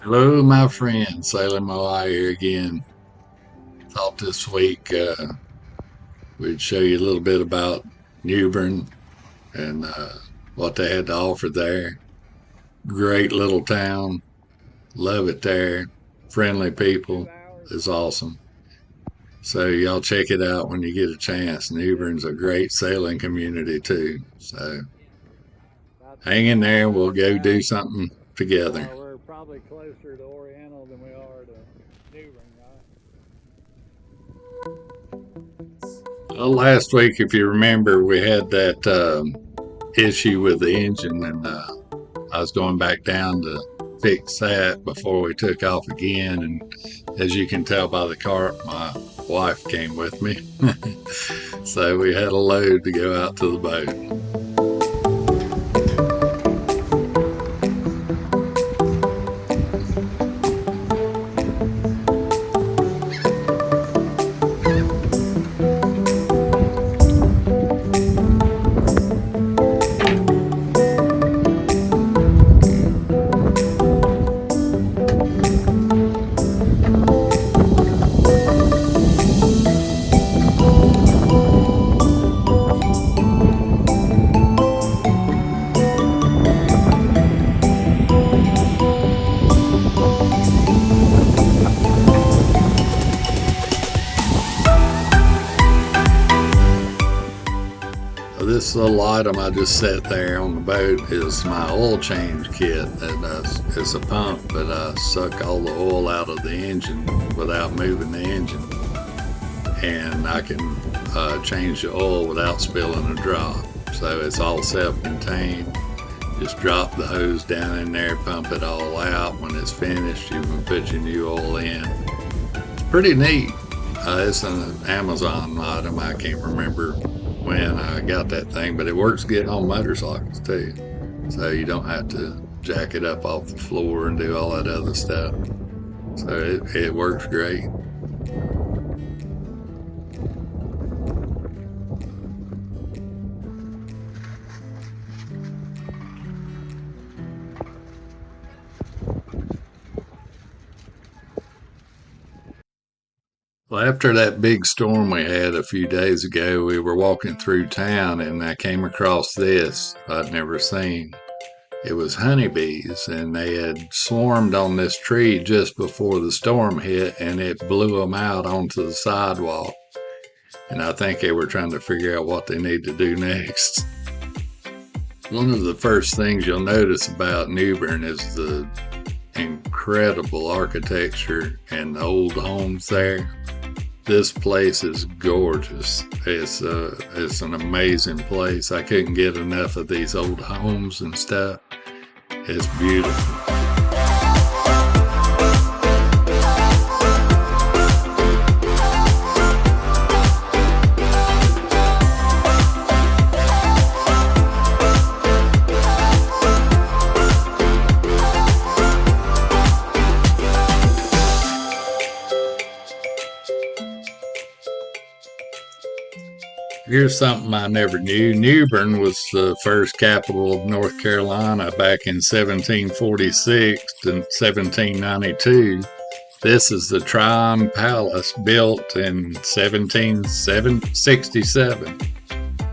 Hello, my friend. Salem OI here again. Thought this week we'd show you a little bit about New Bern and what they had to offer there. Great little town. Love it there. Friendly people. It's awesome. So y'all check it out when you get a chance. New Bern's a great sailing community too. So hang in there. We'll go do something together. We're probably closer to Oriental than we are to New Bern, right? Well, last week, if you remember, we had that issue with the engine, and I was going back down to fix that before we took off again. And as you can tell by the cart, my wife came with me. So we had a load to go out to the boat. This little item I just set there on the boat is my oil change kit. It's a pump, but I suck all the oil out of the engine without moving the engine. And I can change the oil without spilling a drop. So it's all self-contained. Just drop the hose down in there, pump it all out. When it's finished, you can put your new oil in. It's pretty neat. It's an Amazon item. I can't remember when I got that thing, but it works good on motorcycles too. So you don't have to jack it up off the floor and do all that other stuff. So it works great. Well, after that big storm we had a few days ago, we were walking through town and I came across this I'd never seen. It was honeybees, and they had swarmed on this tree just before the storm hit, and it blew them out onto the sidewalk. And I think they were trying to figure out what they need to do next. One of the first things you'll notice about New Bern is the incredible architecture and the old homes there. This place is gorgeous. It's an amazing place. I couldn't get enough of these old homes and stuff. It's beautiful. Here's something I never knew. New Bern was the first capital of North Carolina back in 1746 and 1792. This is the Tryon Palace, built in 1767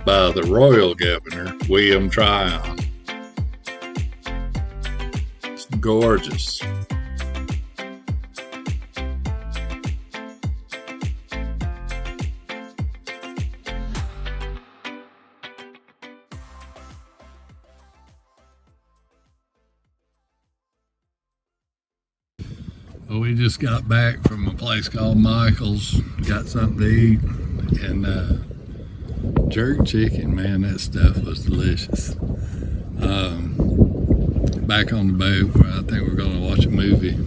by the royal governor, William Tryon. It's gorgeous. Well, we just got back from a place called Michael's, got something to eat, and jerk chicken, man, that stuff was delicious. Back on the boat, where I think we're going to watch a movie,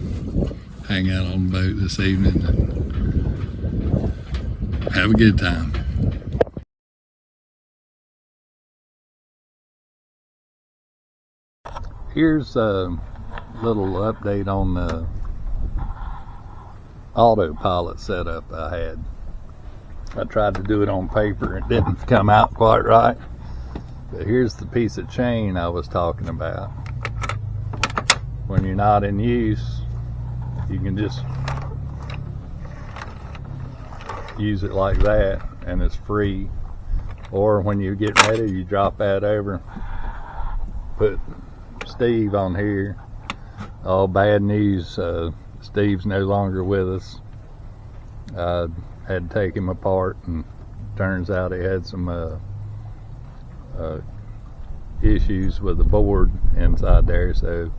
hang out on the boat this evening, and have a good time. Here's a little update on the Autopilot setup I had. I tried to do it on paper. It didn't come out quite right. But here's the piece of chain I was talking about. When you're not in use, you can just use it like that and it's free. Or when you get ready, you drop that over, put Steve on here. Oh, bad news, Steve's no longer with us. I had to take him apart, and turns out he had some issues with the board inside there, so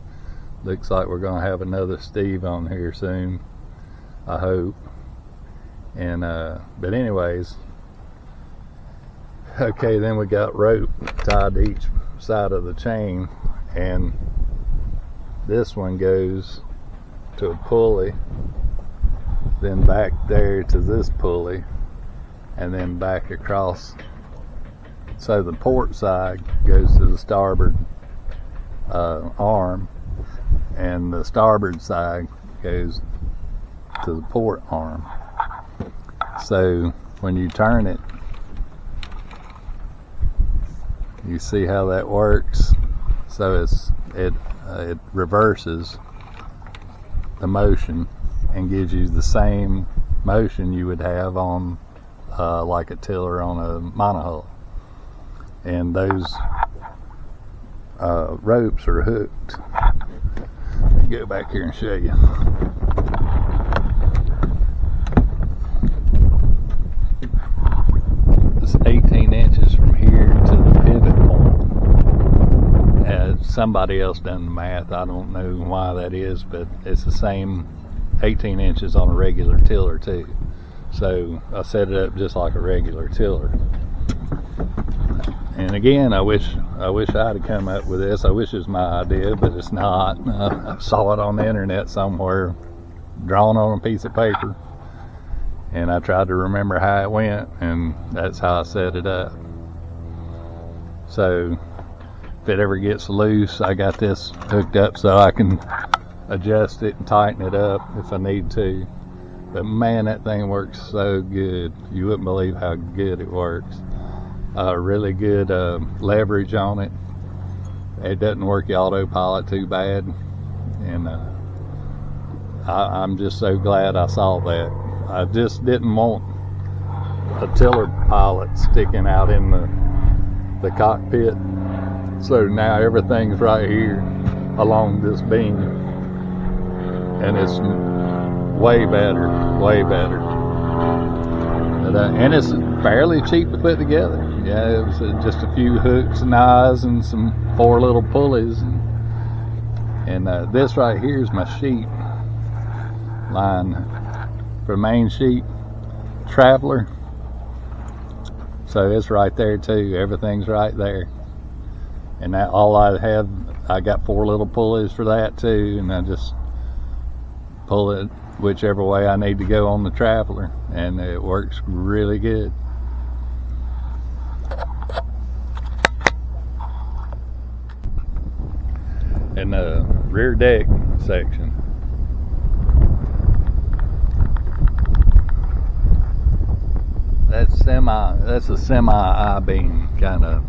looks like we're gonna have another Steve on here soon, I hope. And but anyways, okay, then we got rope tied to each side of the chain, and this one goes to a pulley, then back there to this pulley, and then back across. So the port side goes to the starboard arm, and the starboard side goes to the port arm. So when you turn it, you see how that works. So it reverses the motion and gives you the same motion you would have on like a tiller on a monohull. And those ropes are hooked. Let me go back here and show you. It's 18 inches from here to the pivot point. Somebody else done the math. I don't know why that is, but it's the same 18 inches on a regular tiller too. So I set it up just like a regular tiller. And again, I wish I'd have come up with this. I wish it was my idea, but it's not. I saw it on the internet somewhere, drawn on a piece of paper, and I tried to remember how it went, and that's how I set it up. So if it ever gets loose, I got this hooked up so I can adjust it and tighten it up if I need to. But man, that thing works so good. You wouldn't believe how good it works. Really good leverage on it. It doesn't work the autopilot too bad, and I'm just so glad I saw that. I just didn't want a tiller pilot sticking out in the cockpit, so now everything's right here along this beam, and it's way better. And it's fairly cheap to put together. Yeah, it was just a few hooks and eyes and some 4 little pulleys, and this right here is my sheet line for main sheet Traveler. So it's right there too. Everything's right there, and that all I got 4 little pulleys for that too, and I just pull it whichever way I need to go on the Traveler, and it works really good. And the rear deck section, that's a semi I-beam kind of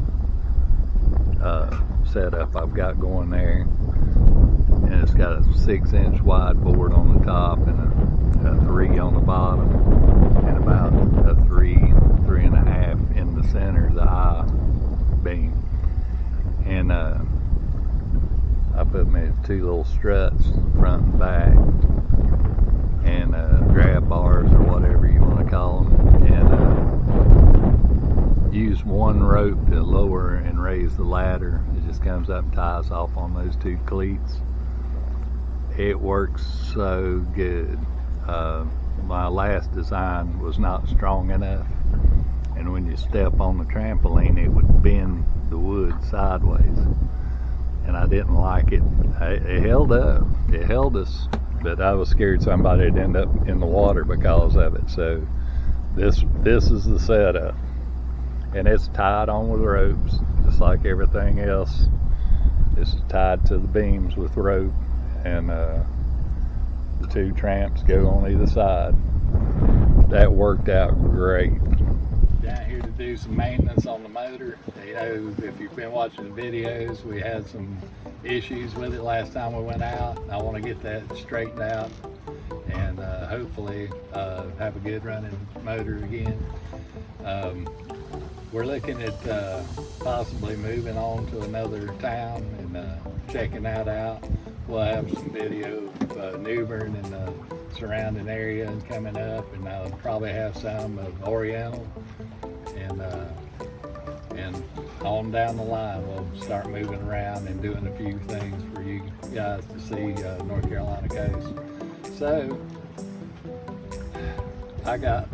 setup I've got going there, and it's got a 6-inch wide board on the top and a 3 on the bottom, and about a 3.5 in the center of the I-beam. And I put my 2 little struts front and back, and grab bars or whatever you want to call them, and use 1 rope to lower and raise the ladder. It just comes up and ties off on those 2 cleats. It works so good. My last design was not strong enough, and when you step on the trampoline, it would bend the wood sideways, and I didn't like it. It held up. It held us, but I was scared somebody'd end up in the water because of it. So this is the setup, and it's tied on with ropes just like everything else. This is tied to the beams with rope, and the 2 tramps go on either side. That worked out great. Down here to do some maintenance on the motor. You know, if you've been watching the videos, we had some issues with it last time we went out. I want to get that straightened out. hopefully have a good running motor again. We're looking at possibly moving on to another town and checking that out. We'll have some video of New Bern and the surrounding area coming up, and I'll probably have some of Oriental, and on down the line we'll start moving around and doing a few things for you guys to see North Carolina coast. So I got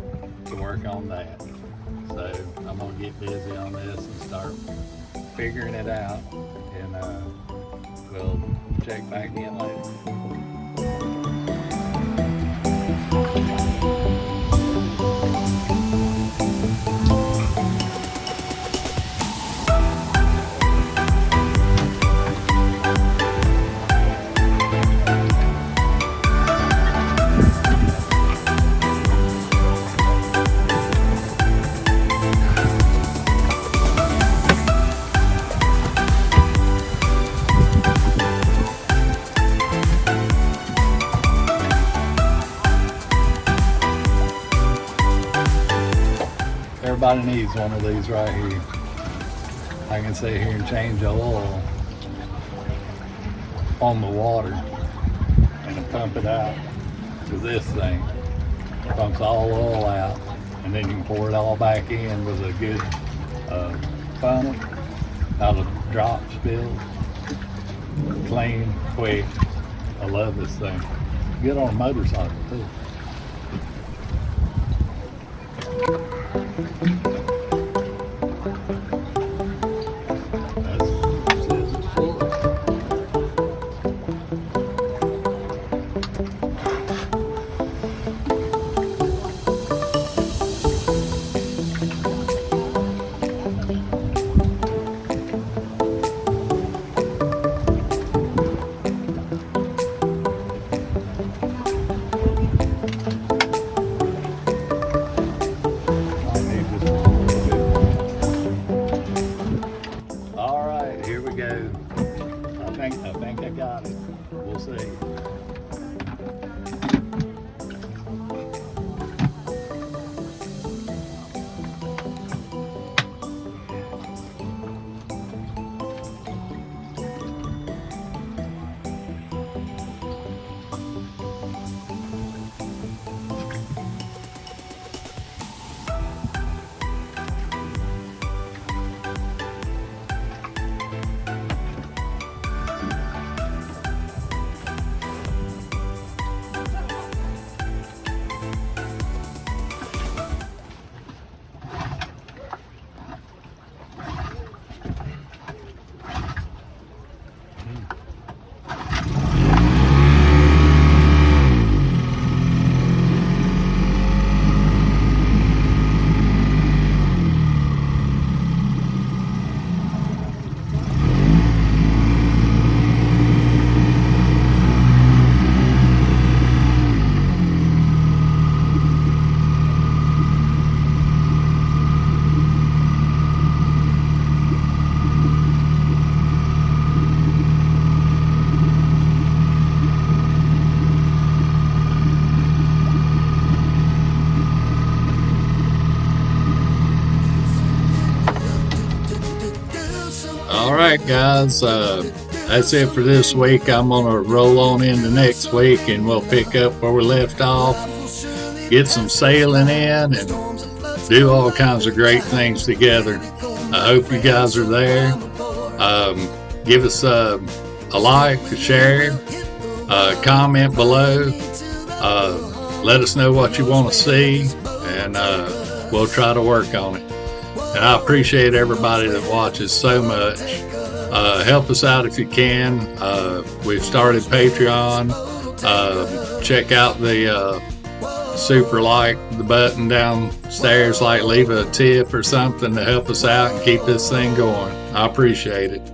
to work on that. So I'm gonna get busy on this and start figuring it out, and we'll check back in later. Everybody needs one of these right here. I can sit here and change the oil on the water and pump it out to this thing. Pumps all the oil out, and then you can pour it all back in with a good funnel out of drop spill. Clean, quick. I love this thing. Good on a motorcycle too. I think I got it. We'll see. All right, guys, that's it for this week. I'm gonna roll on into next week and we'll pick up where we left off, get some sailing in, and do all kinds of great things together. I hope you guys are there. Give us a like, a share, comment below. Let us know what you want to see, and we'll try to work on it. And I appreciate everybody that watches so much. Help us out if you can. We've started Patreon. Check out the super like, the button downstairs, like leave a tip or something to help us out and keep this thing going. I appreciate it.